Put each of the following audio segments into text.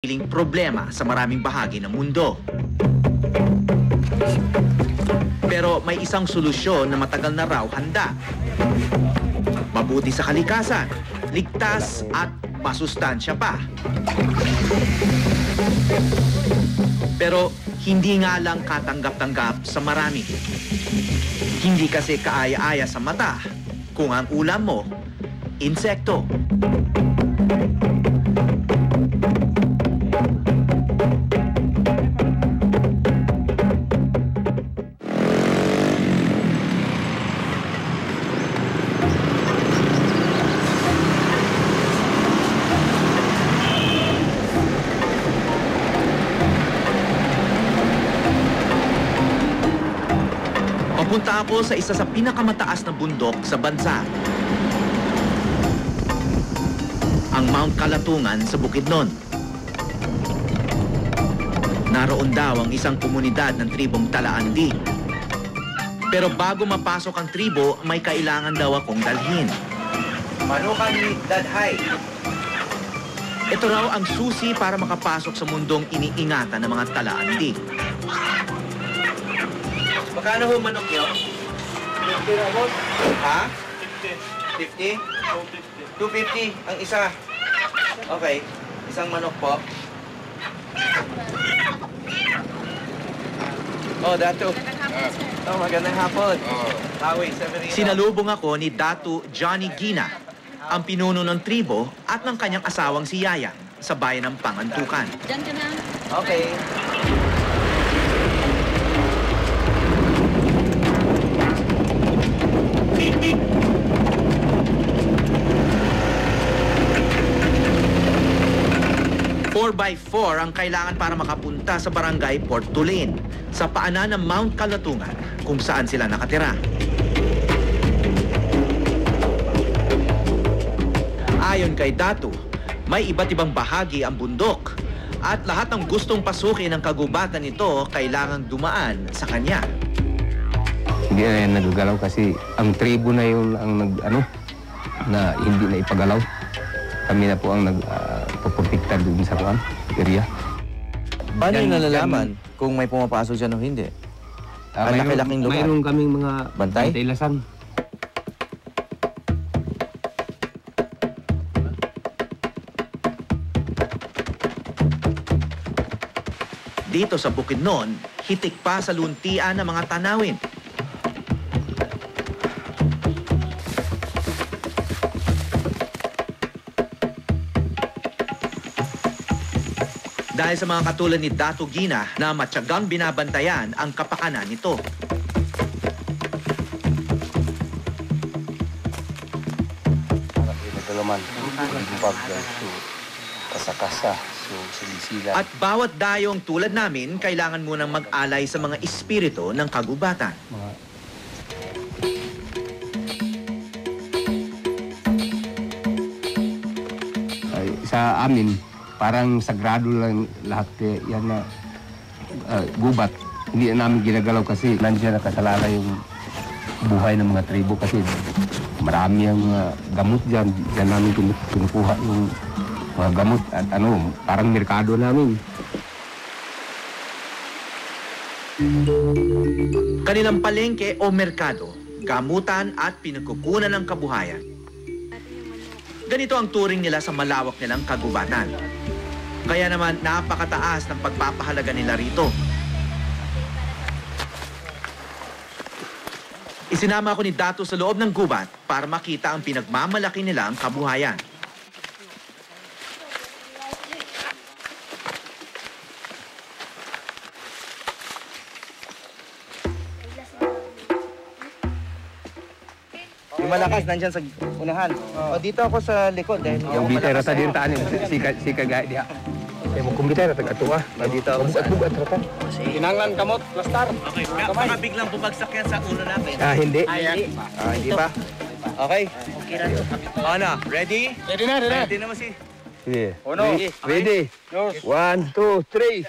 piling problema sa maraming bahagi ng mundo. Pero may isang solusyon na matagal na raw handa. Mabuti sa kalikasan, ligtas at masustansya pa. Pero hindi nga lang katanggap-tanggap sa marami. Hindi kasi kaaya-aya sa mata kung ang ulam mo, insekto. Pupunta ako sa isa sa pinakamataas na bundok sa bansa. Ang Mount Kalatungan sa Bukidnon. Naroon daw ang isang komunidad ng tribong Talaandi. Pero bago mapasok ang tribo, may kailangan daw akong dalhin. Manukan ni Dadhay. Ito raw ang susi para makapasok sa mundong iniingatan ng mga Talaandi. Magkano ho manok nyo? 50 na boss. Ha? 50. 50? 250 ang isa. Okay. Isang manok po. Oh, Datu. Oh, magandang hapon. Hawi, sinalubong ako ni Datu Johnny Gina, ang pinuno ng tribo at ng kanyang asawang si Yaya sa bayan ng Pangantukan. Diyan ka na. Okay. By 4 ang kailangan para makapunta sa barangay Port Tulin, sa paanan ng Mount Kalatungan, kung saan sila nakatira. Ayon kay Datu, may iba't ibang bahagi ang bundok at lahat ng gustong pasukin ng kagubatan nito kailangang dumaan sa kanya. Hindi na yan nagagalaw kasi ang tribo na yun ang na hindi na ipagalaw. Kami na po ang nagpuprotekta doon sa area. Paano yung nalalaman kung may pumapasok dyan o hindi? Laki-laking lugar. Mayroon kaming mga bantay? Bantay-lasang. Dito sa Bukidnon, hitik pa sa luntian ng mga tanawin. Dahil sa mga katulad ni Datu Gina na matyagang binabantayan ang kapakanan nito. At bawat dayong tulad namin, kailangan munang mag-alay sa mga espiritu ng kagubatan. Sa amin, parang sagrado lang lahat yan na gubat. Hindi na namin ginagalaw kasi nandiyan nakasalala yung buhay ng mga tribo kasi marami ang mga gamot dyan. Diyan namin kinukuha yung mga gamot at parang merkado namin. Kanilang palengke o merkado, gamutan at pinagkukunan ng kabuhayan. Ganito ang turing nila sa malawak nilang kagubatan. Kaya naman napakataas ng pagpapahalaga nila rito. Isinama ako ni Datu sa loob ng gubat para makita ang pinagmamalaki nilang kabuhayan. Yung malakas nandyan sa unahan. O dito ako sa likod dahil Yung bitay rata din taan si kagaya diha. Kaya mo kumbitay rata katuwa. dito ako sa Bugat rata. Tinanglan kamot, plastar. Okay, baka biglang bumagsak yan sa ulo natin. Hindi. Hindi pa. Okay. Ano, ready? Ready na. Ready naman si... Sige. Uno. Ready? 1, 2, 3.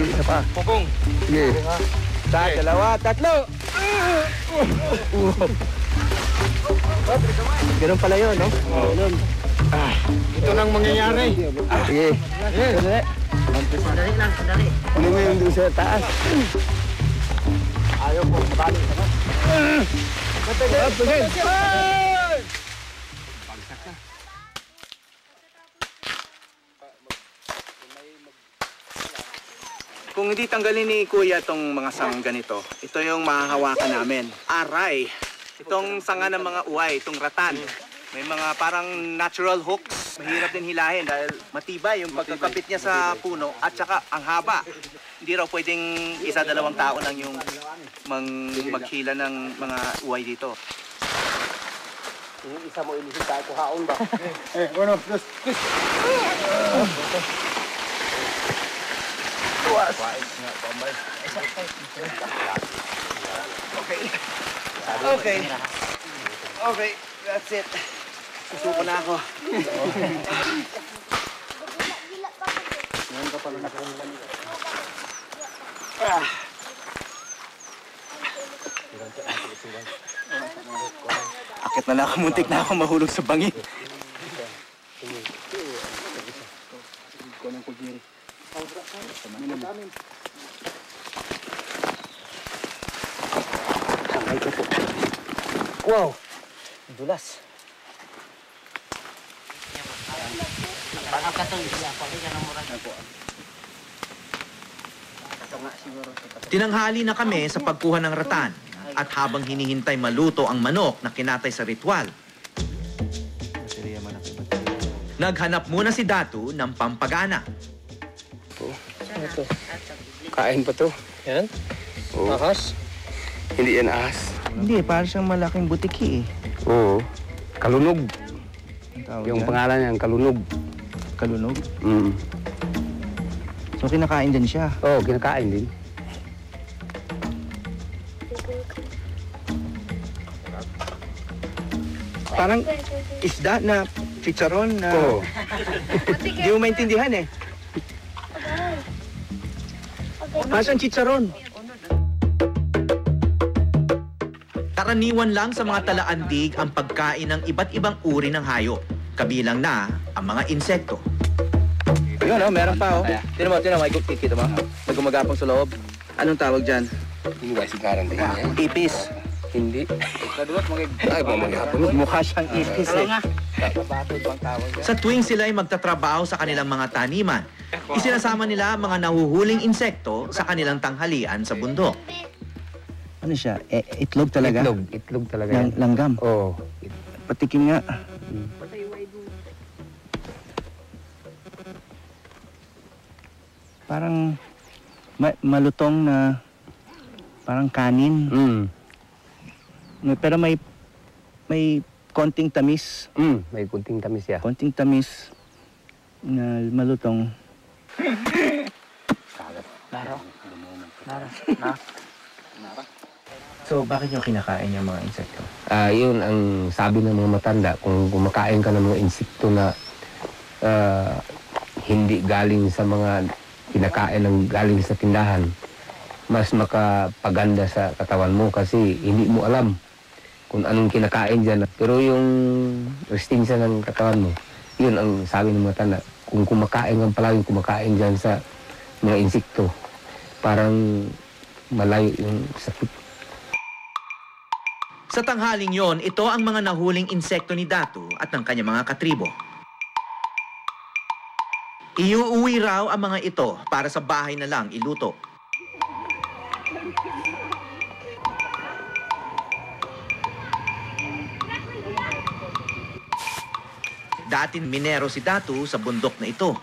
Isa pa. Pugong. Sige. Isa, dalawa, tatlo. Ganun pala yun, no? Ganun. Ito nang mangyayari. Sige. Sandali. Sandali lang, sandali. Ano mo yung doon sa taas? Ayaw po, mabalik. Kung hindi tanggalin ni Kuya itong mga sanga ganito, ito yung mahahawakan namin. Aray! Itong sanga ng mga uway, itong ratan. May mga parang natural hooks. Mahirap din hilahin dahil matibay yung pagkakapit niya sa puno at saka ang haba. Hindi raw pwedeng isa-dalawang tao lang yung maghila ng mga uway dito. Yung isa mo ilisip tayo kuhaon ba? Okay. Okay, that's it. Susuko na ako. Akit na lang ako, muntik na ako mahulog sa bangin. Wow! Dulas. Tinanghali na kami sa pagkuha ng ratan at habang hinihintay maluto ang manok na kinatay sa ritual, naghanap muna si Datu ng pampagana. Kain pa to. Yan? Oo. Ahas? Hindi yan ahas. Hindi, parang siyang malaking butiki eh. Oo. Kalunog. Ang tawag Yung yan. pangalan niya, kalunog. Kalunog. Mm. So kinakain din siya. Oo, kinakain din. Parang isda na chicharon na Oo. hindi mo maintindihan eh. Parang siyang chicharon. Karaniwan lang sa mga talaandig ang pagkain ng iba't ibang uri ng hayop, kabilang na ang mga insekto. Yun oh, meron pa oh. Tinan mo, may kikita mo. May gumagapang sa loob. Anong tawag dyan? Hindi ba sigaran din niya? Ipis. Hindi. Ay, mamagapon. Mukha siyang ipis eh. Sa tuwing sila ay magtatrabaho sa kanilang mga taniman, isinasama nila ang mga nahuhuling insekto sa kanilang tanghalian sa bundok. Ano siya? Itlog talaga? Itlog. Itlog talaga yan. Langgam. Oo. Patikim nga. Parang malutong na parang kanin. Mm. Pero may konting tamis. Mm. May kunting tamis siya. Konting tamis na malutong. So, bakit nyo kinakain yung mga insekto? Yun ang sabi ng mga matanda. Kung kumakain ka ng mga insekto na hindi galing sa mga kinakain ng galing sa tindahan, mas makapaganda sa katawan mo kasi hindi mo alam kung anong kinakain dyan. Pero yung resistensya ng katawan mo, yun ang sabi ng mga matanda. Kung kumakain kang palaging kumakain dyan sa mga insekto, parang malayo yung sakit. Sa tanghaling yon, ito ang mga nahuling insekto ni Datu at ng kanyang mga katribo. Iuuwi raw ang mga ito para sa bahay na lang iluto. Dating minero si Datu sa bundok na ito.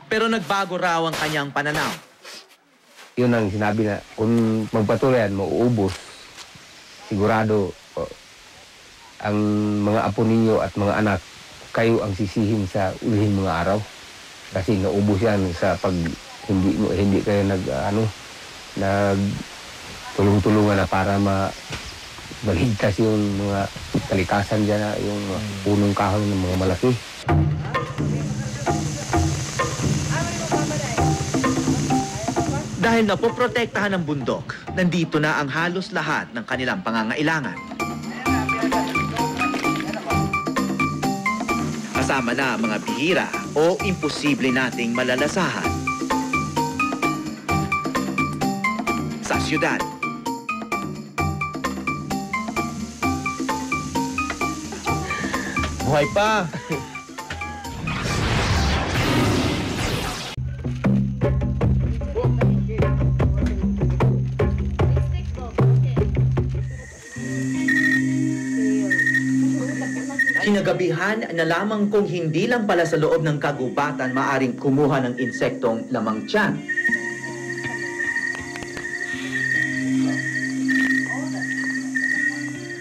Pero nagbago raw ang kanyang pananaw. Yun ang sinabi na kung magpatuloy yan, mauubos. Sigurado ang mga apo ninyo at mga anak, kayo ang sisihin sa ulihing mga araw. Kasi naubos yan sa pag hindi kayo tulong-tulungan na para maligtas yung mga kalikasan dyan, yung punong kahoy ng mga malaki. Dahil napoprotektahan ng bundok, nandito na ang halos lahat ng kanilang pangangailangan. Kasama na ang mga bihira o imposible nating malalasahan. Sa syudad, Buhay pa! kinagabihan na lamang kung hindi lang pala sa loob ng kagubatan maaring kumuha ng insektong lamang tiyan.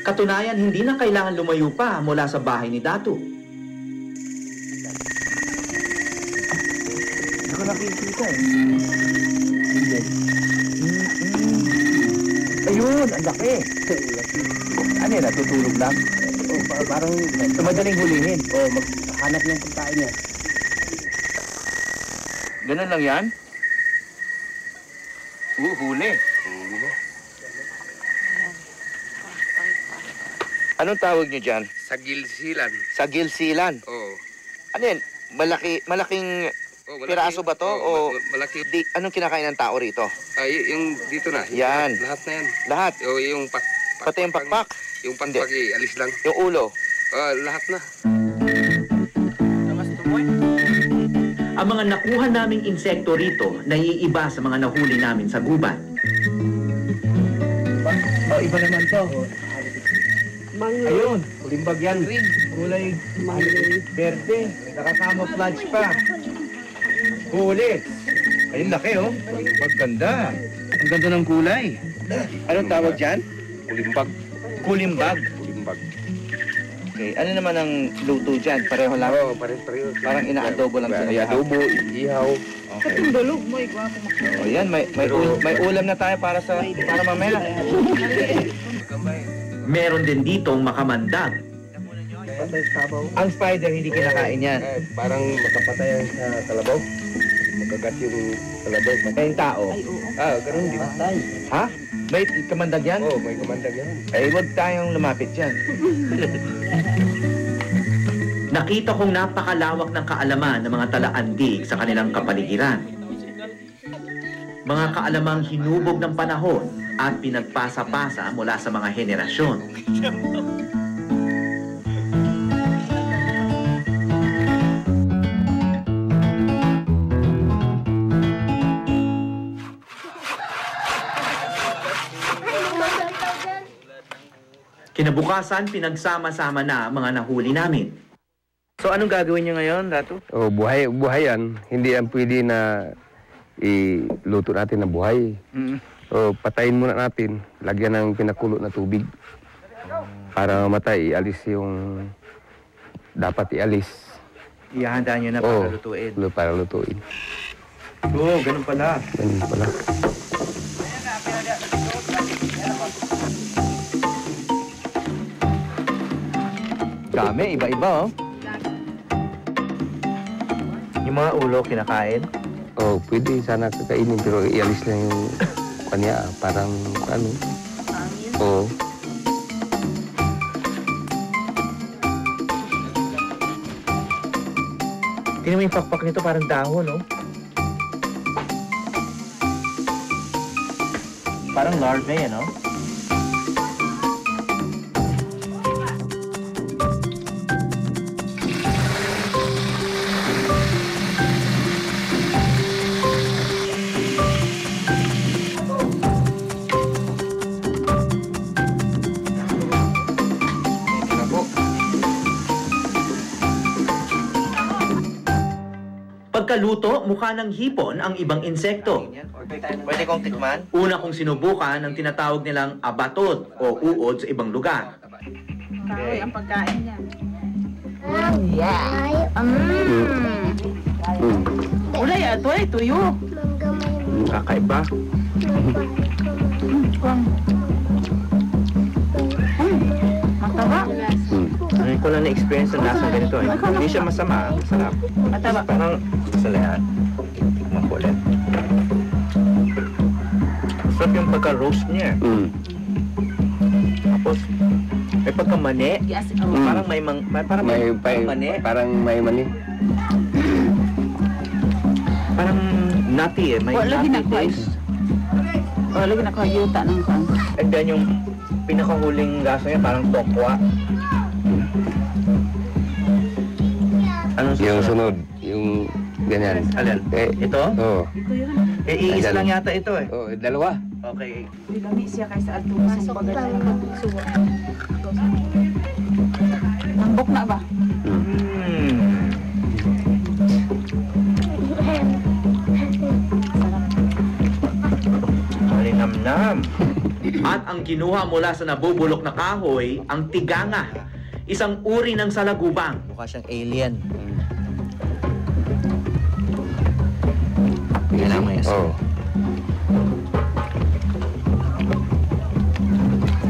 Katunayan, hindi na kailangan lumayo pa mula sa bahay ni Datu. Hindi ko nakikita eh. Ayun, ang laki. Ano yun, natutulog lang? O, parang madaling hulihin. O, maghanap ng pagkain niya. Ganun lang yan? Huli. Anong tawag niyo dyan? Sa gilsilan. Sa gilsilan. Oo. Ano yan? Malaking piraso ba to? O malaki. anong kinakain ng tao rito? Ay, yung dito na. Yan. Lahat na yan. Lahat? O, yung Pati yung pakpak? Yung pakpak, alis lang. Yung ulo? Lahat na. Ang mga nakuha naming insekto rito naiiba sa mga nahuli namin sa gubat. Iba naman to. Ayun, limbag yan. Kulay verde. Naka-camouflage pa. Huli. Ayun, laki oh. Maganda. Ang ganda ng kulay. Anong tawag dyan? Ulimbag. Kulimbag. Ulimbag. Okay. Ano naman ang luto dyan? Pareho lang? Oo, pareho. Parang inaadobo lang sila. Iadobo, ihaw. Okay. O yan, may ulam na tayo para mamaya. Meron din ditong makamandag. Ang spider hindi kinakain yan. Parang makapatayan sa kalabaw. Magagat yung kalabaw. Yung tao. Ganun din. Ha? May kamandag yan? Oo, may kamandag yan. Eh, huwag tayong lumapit dyan. Nakita kong napakalawak ng kaalaman ng mga talaandig sa kanilang kapaligiran. Mga kaalamang hinubog ng panahon at pinagpasa-pasa mula sa mga henerasyon. Kinabukasan, pinagsama-sama na ang mga nahuli namin. So, anong gagawin niyo ngayon, Datu? Buhay yan. Hindi yan pwede na iluto natin na buhay. Patayin muna natin. Lagyan ng pinakulo na tubig. Para mamatay, ialis yung dapat ialis. Ihahanda niyo na para lutuin. Para lutuin. Oo, ganun pala. Ganun pala. Dami, iba-iba, oh. Yung mga ulo, kinakain? Pwede sana kakainin pero ialis na yung kanya. Parang ano. Oo. Tingnan mo yung pakpak nito, parang dahon, oh. Parang larvae, ano? Pagkaluto, mukha ng hipon ang ibang insekto. Pwede kong tikman? Una kong sinubukan ang tinatawag nilang abatod o uod sa ibang lugar. Kahoy ang pagkain niya. Ulay ato ay tuyo. Kakaiba. Mataba. Ano ko lang na-experience ang lasang ganito, eh. Hindi siya masama, masarap. Mataba. Parang masalayan. Tikman ko ulit. Masarap yung pagka-roast niya. Tapos, May pagkamani. Yes, Parang parang mani. Parang may mani. Parang nutty eh. May Wala, lagi nutty na ko taste. lagi na kayuta ng kan. And then yung pinakahuling lasa niya parang tokwa. Anong Yung susunod? sunod, yung ganyan. Alin? Ito? Oo. Ito yun. Iisa Ay, lang yata ito eh. Oh, dalawa. Okay. Dilami siya kaysa ato sa bagay. Nambok na ba? Malinamnam. At ang kinuha mula sa nabubulok na kahoy, ang tiganga, isang uri ng salagubang. Mukha siyang alien. Kailangan mo yan. Oo.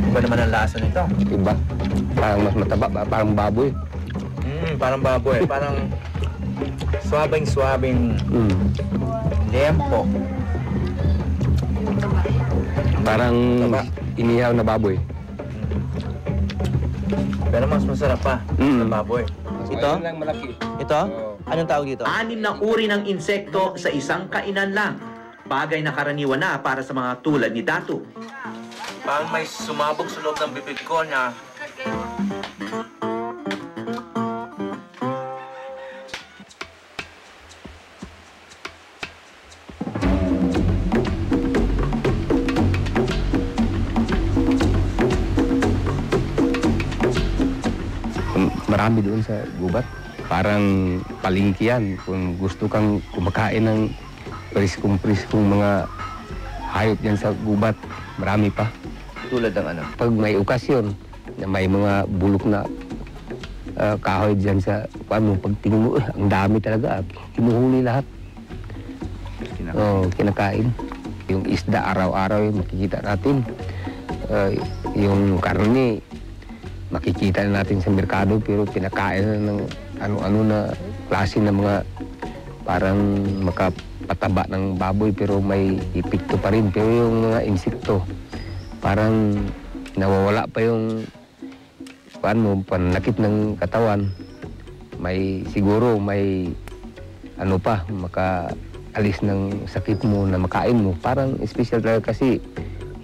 Iba naman ang lasa nito. Iba. Parang mas mataba, parang baboy. Parang baboy. Parang swabing lempo. Parang Taba. inihaw na baboy. Pero mas masarap pa sa baboy. Ito? Ayun lang malaki. Ito? Anong tawag dito? 6 na uri ng insekto sa isang kainan lang. Bagay na karaniwan na para sa mga tulad ni Datu. Parang may sumabog sa loob ng bibig ko na Marami doon sa gubat. Parang palengke yan. Kung gusto kang kumakain ng priskong mga hayop dyan sa gubat, marami pa. Tulad ng ano? Pag may okasyon, na may mga bulok na kahoy dyan sa paano, pag tingin mo, ang dami talaga. Kinuhuli lahat. Kinakain. Yung isda araw-araw yung makikita natin. Yung karne, makikita na natin sa merkado pero pinakain na ng ano-ano na klase ng mga parang makapataba ng baboy pero may epekto pa rin. Pero yung mga insekto, parang nawawala pa yung pananakit ng katawan. May siguro may ano pa, makaalis ng sakit mo na makain mo. Parang special talaga kasi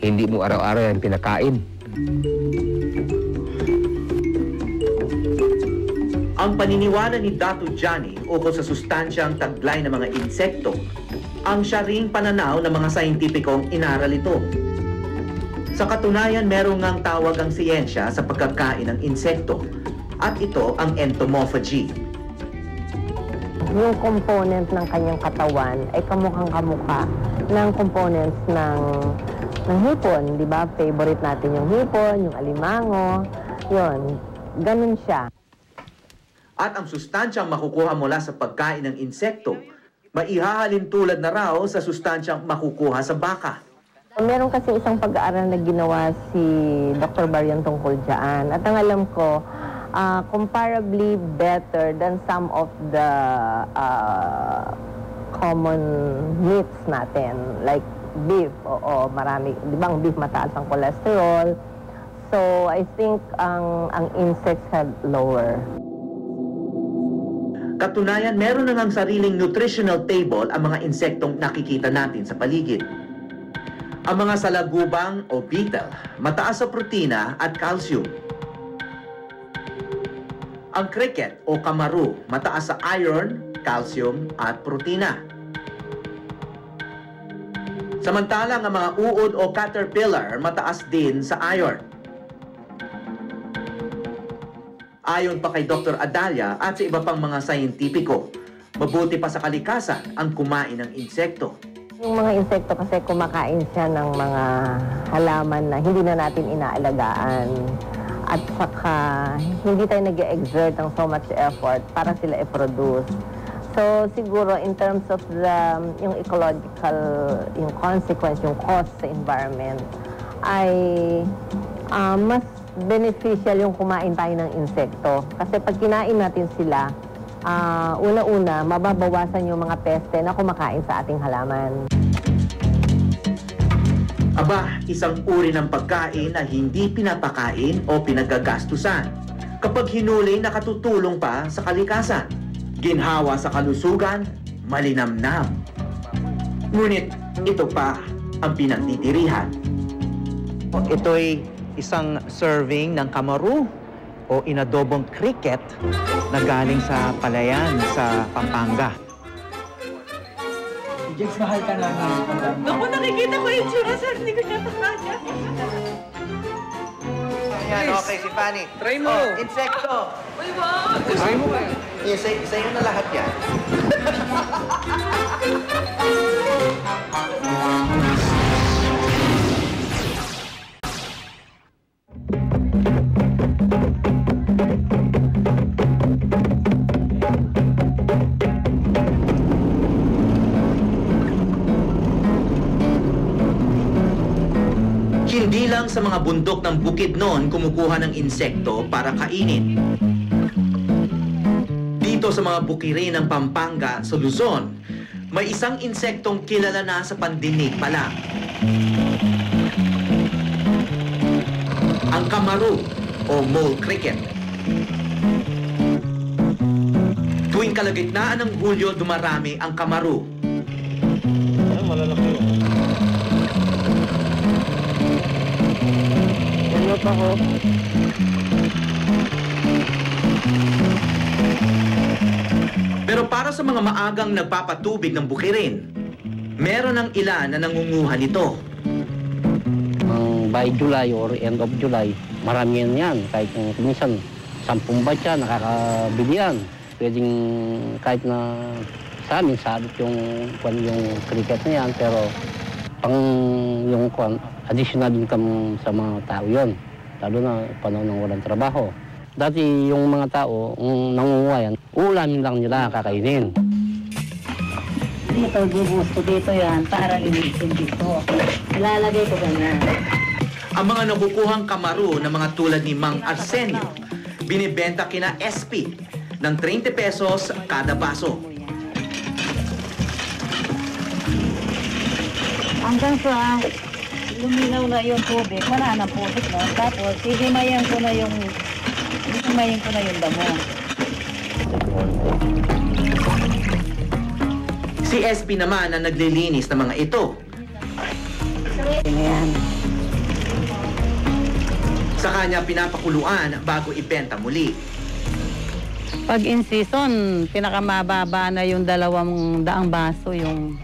hindi mo araw-araw yan pinakain. Ang paniniwala ni Datu Johnny ukol sa sustansyang taglay ng mga insekto, ang siya ring pananaw ng mga scientificong inaral ito. Sa katunayan, merong ngang tawag ang siyensya sa pagkakain ng insekto, at ito ang entomophagy. Yung component ng kanyang katawan ay kamukhang-kamukha ng components ng hipon, di ba? Favorite natin yung hipon, yung alimango, yun. Ganun siya. At ang sustansyang makukuha mula sa pagkain ng insekto, maihahalin tulad na raw sa sustansyang makukuha sa baka. Meron kasi isang pag-aaral na ginawa si Dr. Barrion tungkol dyan. At ang alam ko, comparably better than some of the common meats natin. Like beef, oo, marami. Di ba ang beef mataas ang cholesterol? So, I think ang insects have lower. Katunayan, meron na ngang sariling nutritional table ang mga insektong nakikita natin sa paligid. Ang mga salagubang o beetle, mataas sa protina at calcium. Ang cricket o kamaru, mataas sa iron, calcium at protina. Samantalang ang mga uod o caterpillar, mataas din sa iron. Ayon pa kay Dr. Adalia at sa iba pang mga sayentipiko, mabuti pa sa kalikasan ang kumain ng insekto. Yung mga insekto kasi kumakain siya ng mga halaman na hindi na natin inaalagaan. At saka hindi tayo nag-exert ng so much effort para sila i-produce. So siguro in terms of yung ecological, yung consequence, yung cost sa environment, ay mas beneficial yung kumain tayo ng insekto. Kasi pag kinain natin sila, una-una, mababawasan yung mga peste na kumakain sa ating halaman. Aba, isang uri ng pagkain na hindi pinapakain o pinagagastusan. Kapag hinuli, nakatutulong pa sa kalikasan. Ginhawa sa kalusugan, malinamnam. Ngunit ito pa ang pinagtitirihan. Ito'y isang serving ng kamaru o inadobong cricket na galing sa Palayan sa Pampanga. Jex, mahal ka namin. Naku, nakikita ko yung tsura, sir. Hindi ko siya takaya. Ayan, okay, si Fanny. Try mo. Oh, insekto. Uy, wow! Try mo ba? Sa'yo na lahat yan. Hindi lang sa mga bundok ng bukid noon kumukuha ng insekto para kainin. Dito sa mga bukirin ng Pampanga sa Luzon, may isang insektong kilala na sa pandinig pa lang. Ang kamaru o mole cricket. Tuwing kalagitnaan ng Hulyo, dumarami ang kamaru. Malalaki yun. Ano pa ho? Pero para sa mga maagang nagpapatubig ng bukirin, meron ng ilan na nangunguha nito. By July or end of July, marami yan. Kahit minsan, 10 batya, nakakabili yan. Pwedeng kahit na sa amin, sabit yung cricket na yan. Pero pang yung additional income sa mga tao yun. Lalo na panahon ng walang trabaho. Dati yung mga tao, nangunguha yan, ulamin lang nila kakainin. Dito, gibuhos ko dito yan para linisin dito. Ilalagay ko ganyan. Ang mga nakukuhang kamaru na mga tulad ni Mang Arsenio, binibenta kina SP ng 30 pesos kada baso. Hanggang sa luminaw na yung tubig, wala na putik no? Tapos, hihimayin ko na yung damo. Si SP naman ang naglilinis ng mga ito. Ayan. Sa kanya pinapakuluan bago ibenta muli. Pag in season, pinakamababa na yung 200 baso yung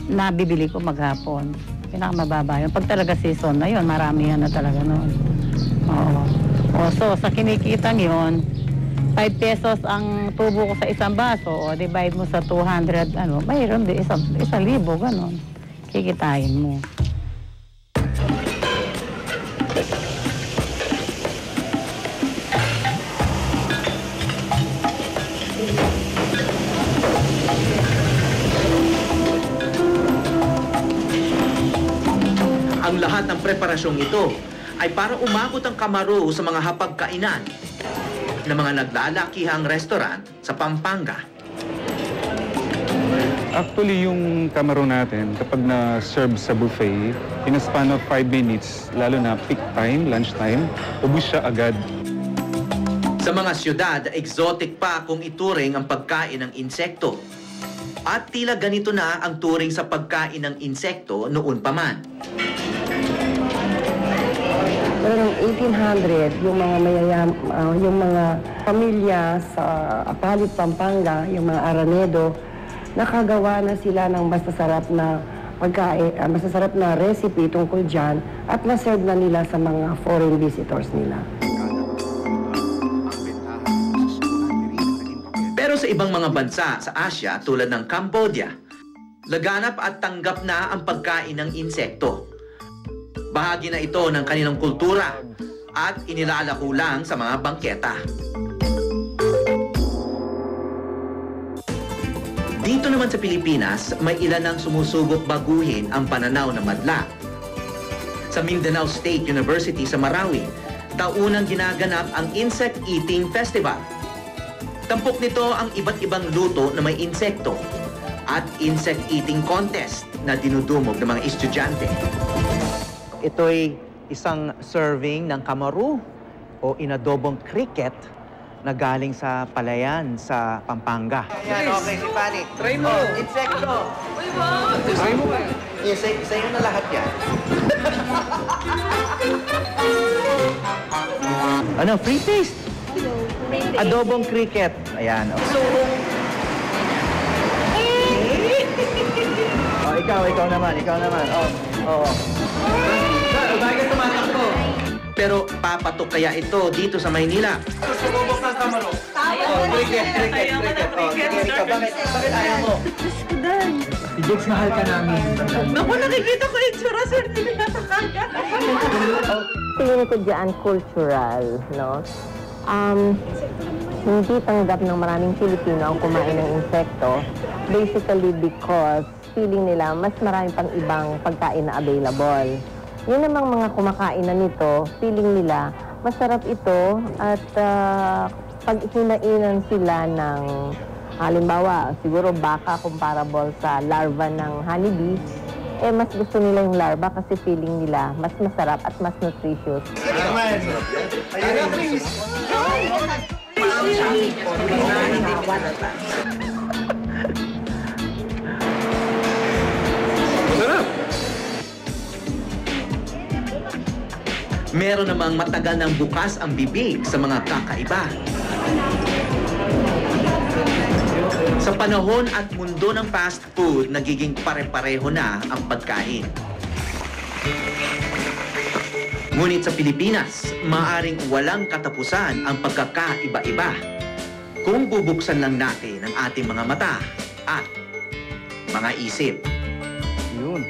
nabibili ko maghapon. Pinakamababa yun. Pag talaga season na yun, marami yan na talaga noon. Oo. So, sa kinikitang yun, 5 pesos ang tubo ko sa isang baso, o divide mo sa 200, mayroon din, 1,000, ganon. Kikitain mo. Ang lahat ng preparasyong ito ay para umabot ang kamaru sa mga hapagkainan ng mga naglalakihang restaurant sa Pampanga. Actually, yung kamaru natin, kapag na-serve sa buffet, in a span of 5 minutes, lalo na peak time, lunch time, ubus siya agad. Sa mga syudad, exotic pa kung ituring ang pagkain ng insekto. At tila ganito na ang turing sa pagkain ng insekto noon pa man. Pero noong 1800, yung mga yung mga pamilya sa Apalit, Pampanga, yung mga Aranedo, nakagawa na sila ng masasarap na pagkain, masasarap na recipe tungkol dyan at na-serve na nila sa mga foreign visitors nila. Pero sa ibang mga bansa sa Asia tulad ng Cambodia, laganap at tanggap na ang pagkain ng insekto. Bahagi na ito ng kanilang kultura at inilalako lang sa mga bangketa. Dito naman sa Pilipinas, may ilan ang sumusubok baguhin ang pananaw na madla. Sa Mindanao State University sa Marawi, taunang ginaganap ang Insect Eating Festival. Tampok nito ang iba't ibang luto na may insekto at insect eating contest na dinudumog ng mga estudyante. Ito'y isang serving ng kamaru o inadobong cricket na galing sa palayan sa Pampanga. Ayan, okay, si Pani. Try mo! Insekto! Try mo ba? Yes, sa'yo na lahat yan. Ano, free taste? Adobong cricket. Ayan. Okay. Oh, ikaw naman. Oh. Bakit tumatakbo? Pero papatok kaya ito dito sa Maynila? Susubok ng kamaro. Cricket. Oh, sige, bakit ayaw mo? Si Jex, mahal ka namin. Naku, nakikita ko yung tsura, sir. Hindi natakaya. Tingin ko dyan cultural, no? Hindi tanggap ng maraming Pilipino ang kumain ng insekto. Basically because feeling nila mas marami pang ibang pagkain na available. Yun namang mga kumakain na nito, feeling nila masarap ito at pag hinainan sila ng halimbawa, siguro baka comparable sa larva ng honeybee, mas gusto nila yung larva kasi feeling nila mas masarap at mas nutritious. Meron namang matagal ng bukas ang bibig sa mga kakaiba. Sa panahon at mundo ng fast food, nagiging pare-pareho na ang pagkain. Ngunit sa Pilipinas, maaring walang katapusan ang pagkakaiba-iba kung bubuksan lang natin ang ating mga mata at mga isip. Yun.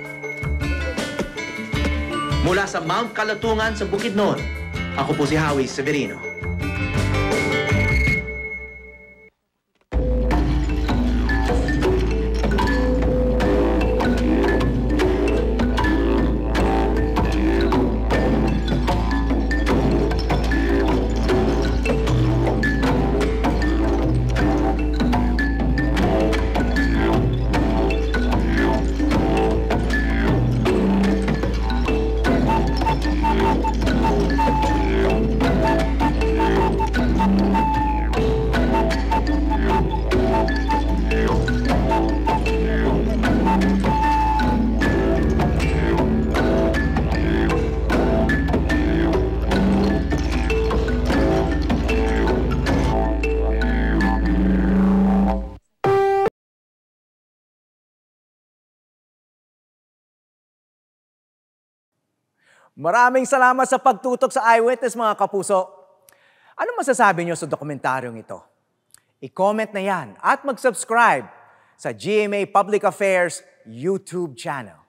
Mula sa Mount Kalatungan sa Bukidnon, ako po si Howie Severino. Maraming salamat sa pagtutok sa Eyewitness, mga kapuso. Ano masasabi niyo sa dokumentaryong ito? I-comment na yan at mag-subscribe sa GMA Public Affairs YouTube channel.